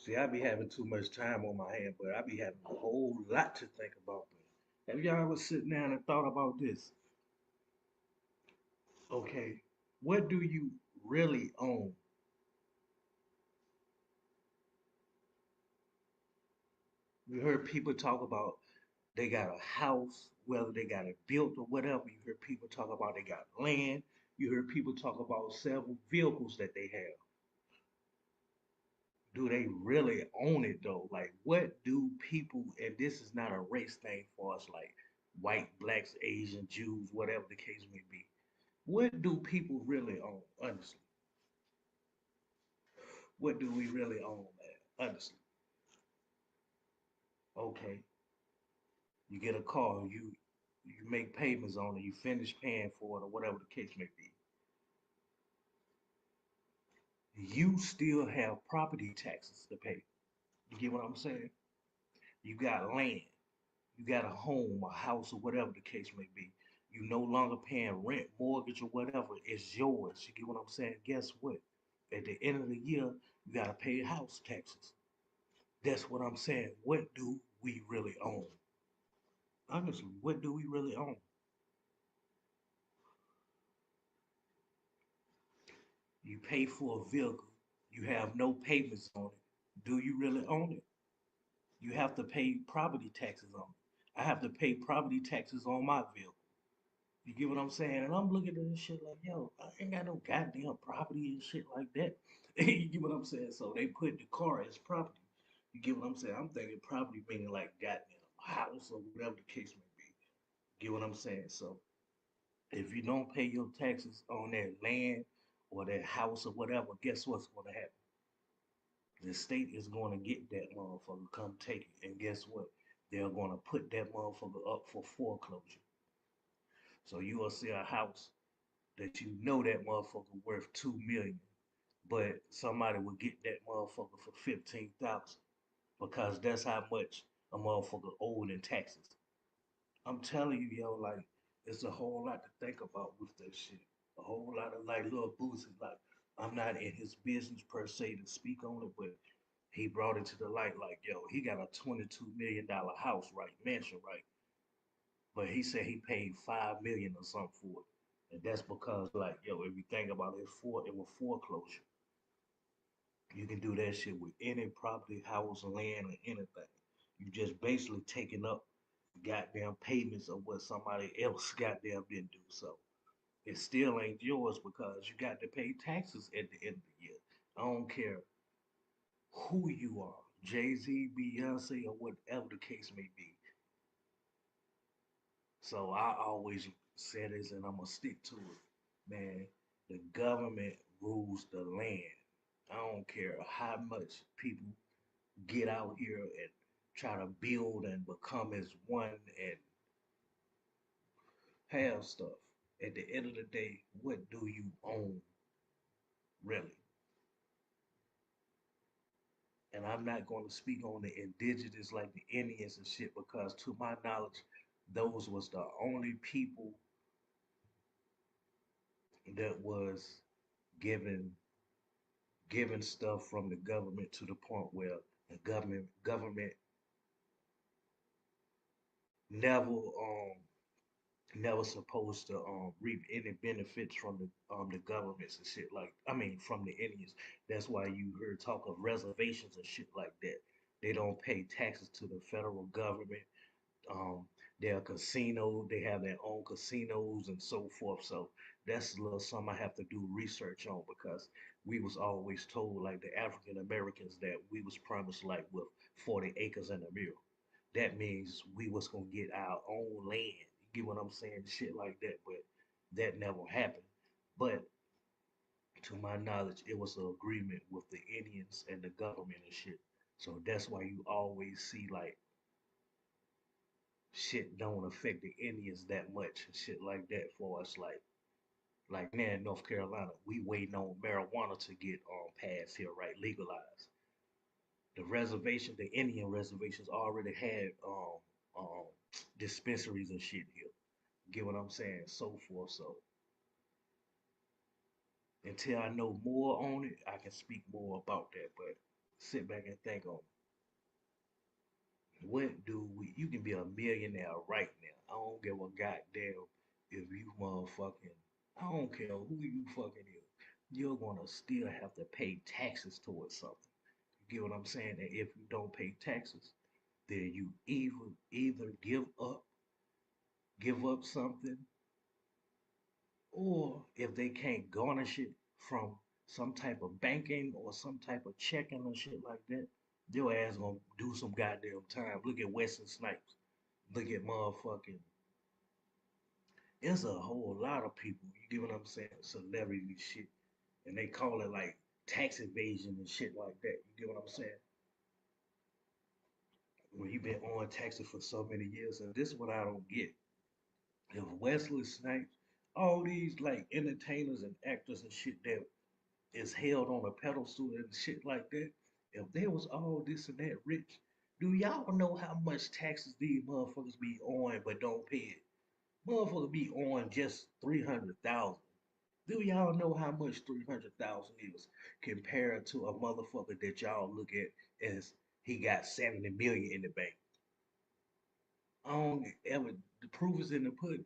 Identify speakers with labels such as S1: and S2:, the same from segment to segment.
S1: See, I be having too much time on my hand, but I be having a whole lot to think about. But have y'all ever sit down and thought about this? Okay, what do you really own? You heard people talk about they got a house, whether they got it built or whatever. You heard people talk about they got land. You heard people talk about several vehicles that they have. Do they really own it though? Like, what do people, and this is not a race thing for us, like white, blacks, Asian, Jews, whatever the case may be. What do people really own, honestly? What do we really own, man? Honestly. Okay, you get a car, you make payments on it, you finish paying for it, or whatever the case may be. You still have property taxes to pay. You get what I'm saying? You got land, you got a home, a house, or whatever the case may be. You no longer paying rent, mortgage, or whatever. It's yours. You get what I'm saying? Guess what? At the end of the year, you gotta pay house taxes. That's what I'm saying. What do we really own? Honestly, what do we really own? You pay for a vehicle, you have no payments on it. Do you really own it? You have to pay property taxes on it. I have to pay property taxes on my vehicle. You get what I'm saying? And I'm looking at this shit like, yo, I ain't got no goddamn property and shit like that. You get what I'm saying? So they put the car as property. You get what I'm saying? I'm thinking property meaning like goddamn house or whatever the case may be. Get what I'm saying? So if you don't pay your taxes on that land or that house or whatever, guess what's going to happen? The state is going to get that motherfucker, come take it. And guess what? They're going to put that motherfucker up for foreclosure. So you will see a house that you know that motherfucker worth 2 million, but somebody will get that motherfucker for 15,000 because that's how much a motherfucker owed in taxes. I'm telling you, yo, like it's a whole lot to think about with that shit. A whole lot of like little Boosie, like I'm not in his business per se to speak on it, but he brought it to the light like, yo, he got a $22 million house, right? Mansion, right? But he said he paid 5 million or something for it. And that's because like, yo, if you think about it, it was foreclosure. You can do that shit with any property, house, land, or anything. You just basically taking up goddamn payments of what somebody else goddamn didn't do. So it still ain't yours because you got to pay taxes at the end of the year. I don't care who you are, Jay-Z, Beyonce, or whatever the case may be. So I always say this and I'm gonna stick to it. Man, the government rules the land. I don't care how much people get out here and try to build and become as one and have stuff. At the end of the day, what do you own really? And I'm not going to speak on the indigenous like the Indians and shit because to my knowledge, those was the only people that was given given stuff from the government to the point where the government never never supposed to reap any benefits from the governments and shit like I mean from the Indians. That's why you heard talk of reservations and shit like that. They don't pay taxes to the federal government. Um, they're a casino. They have their own casinos and so forth. So that's a little something I have to do research on because we was always told like the African Americans that we was promised like with 40 acres and a mule. That means we was gonna get our own land. You get what I'm saying? Shit like that, but that never happened. But to my knowledge, it was an agreement with the Indians and the government and shit. So that's why you always see like shit don't affect the Indians that much and shit like that for us. Like now in North Carolina, we waiting on marijuana to get passed here, right? Legalized. The reservation, the Indian reservations already had um dispensaries and shit here. Get what I'm saying? So forth. So until I know more on it, I can speak more about that. But Sit back and think on what do we? You can be a millionaire right now. I don't give a goddamn if you motherfucking. I don't care who you fucking is. You're gonna still have to pay taxes towards something. You get what I'm saying? And if you don't pay taxes, then you either give up something, or if they can't garnish it from some type of banking or some type of checking or shit like that, your ass gonna do some goddamn time. Look at Wesley Snipes. Look at motherfucking. It's a whole lot of people. You get what I'm saying? Celebrity shit, and they call it like tax evasion and shit like that. You get what I'm saying? When you've been on taxes for so many years, and this is what I don't get. If Wesley Snipes, all these like entertainers and actors and shit that is held on a pedestal and shit like that, if there was all this and that rich, do y'all know how much taxes these motherfuckers be on but don't pay it? Motherfuckers be on just 300,000. Do y'all know how much 300,000 is compared to a motherfucker that y'all look at as he got 70 million in the bank? I don't ever, the proof is in the pudding.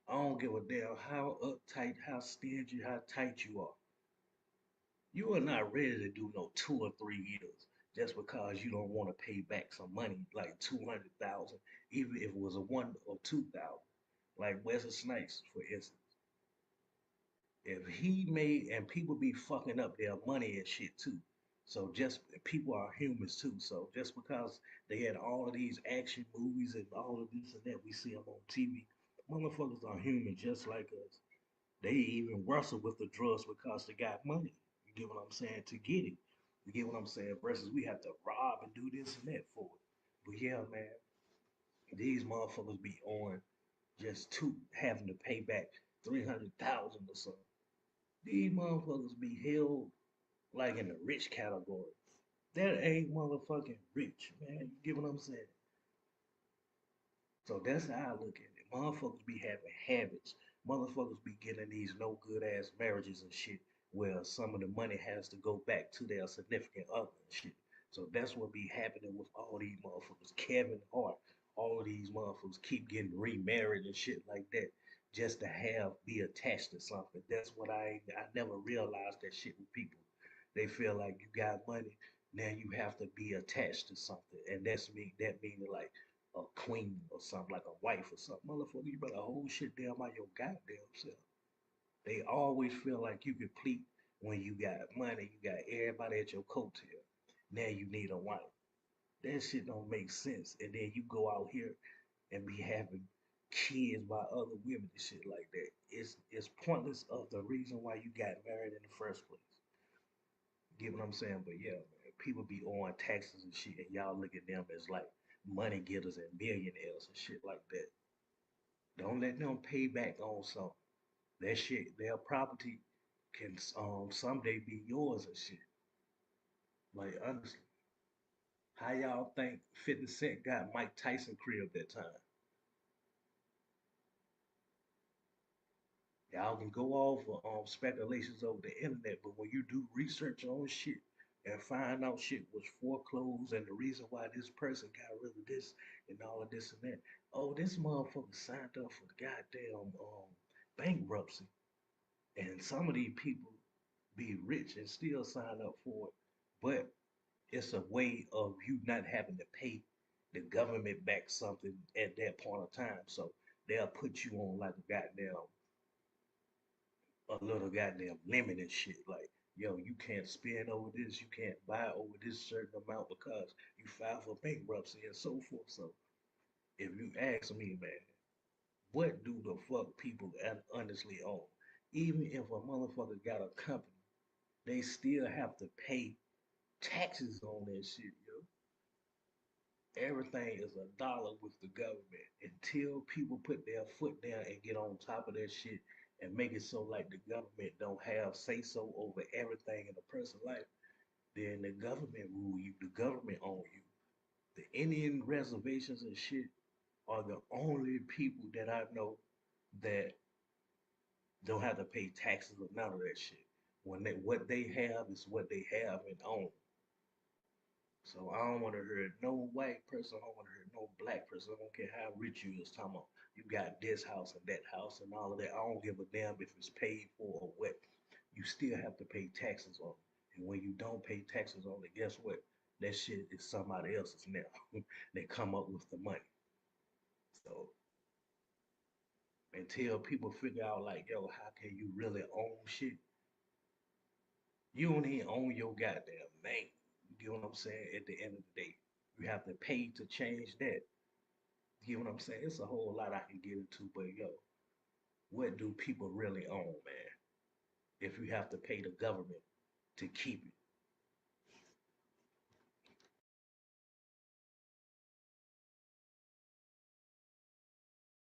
S1: I don't give a damn how uptight, how stingy, how tight you are. You are not ready to do no 2 or 3 years just because you don't want to pay back some money like 200,000, even if it was a 1 or 2,000. Like Wesley Snipes, for instance, if he made and people be fucking up their money and shit too. So just people are humans too. So just because they had all of these action movies and all of this and that we see them on TV, motherfuckers are human just like us. They even wrestle with the drugs because they got money. You get what I'm saying? To get it. You get what I'm saying? Versus we have to rob and do this and that for it. But yeah, man, these motherfuckers be on just two having to pay back 300,000 or something. These motherfuckers be held like in the rich category. That ain't motherfucking rich, man. You get what I'm saying? So that's how I look at it. Motherfuckers be having habits. Motherfuckers be getting these no good ass marriages and shit where some of the money has to go back to their significant other and shit. So that's what be happening with all these motherfuckers. Kevin Hart, all of these motherfuckers keep getting remarried and shit like that just to have be attached to something. That's what I never realized that shit with people. They feel like you got money, now you have to be attached to something. And that meaning like a queen or something, like a wife or something. Motherfucker, you better hold shit down by your goddamn self. They always feel like you complete when you got money, you got everybody at your coattail. Now you need a wife. That shit don't make sense. And then you go out here and be having kids by other women and shit like that. It's pointless of the reason why you got married in the first place. Get what I'm saying? But yeah, man, people be on taxes and shit, and y'all look at them as like money getters and millionaires and shit like that. Don't let them pay back on something. That shit, their property can someday be yours and shit. Like honestly, how y'all think 50 Cent got Mike Tyson crib that time? Y'all can go off of speculations over the internet, but when you do research on shit and find out shit was foreclosed and the reason why this person got rid of this and all of this and that, oh, this motherfucker signed up for the goddamn bankruptcy. And some of these people be rich and still sign up for it, but it's a way of you not having to pay the government back something at that point of time. So they'll put you on like a goddamn a little goddamn limit and shit. Like, yo, you can't spend over this, you can't buy over this certain amount because you filed for bankruptcy and so forth. So if you ask me, man, what do the fuck people honestly own? Even if a motherfucker got a company, they still have to pay taxes on that shit, yo. Everything is a dollar with the government until people put their foot down and get on top of that shit and make it so like the government don't have say so over everything in a person's life. Then the government rule you, the government own you. The Indian reservations and shit are the only people that I know that don't have to pay taxes or none of that shit. When they what they have is what they have and own. So I don't want to hear no white person. I don't want to hear no black person. I don't care how rich you is. Talking about you got this house and that house and all of that. I don't give a damn if it's paid for or what. You still have to pay taxes on it. And when you don't pay taxes on it, guess what? That shit is somebody else's now. They come up with the money. So until people figure out like, yo, how can you really own shit? You don't even own your goddamn name. You get what I'm saying? At the end of the day, you have to pay to change that. You get what I'm saying? It's a whole lot I can get into, but yo, what do people really own, man? If you have to pay the government to keep it.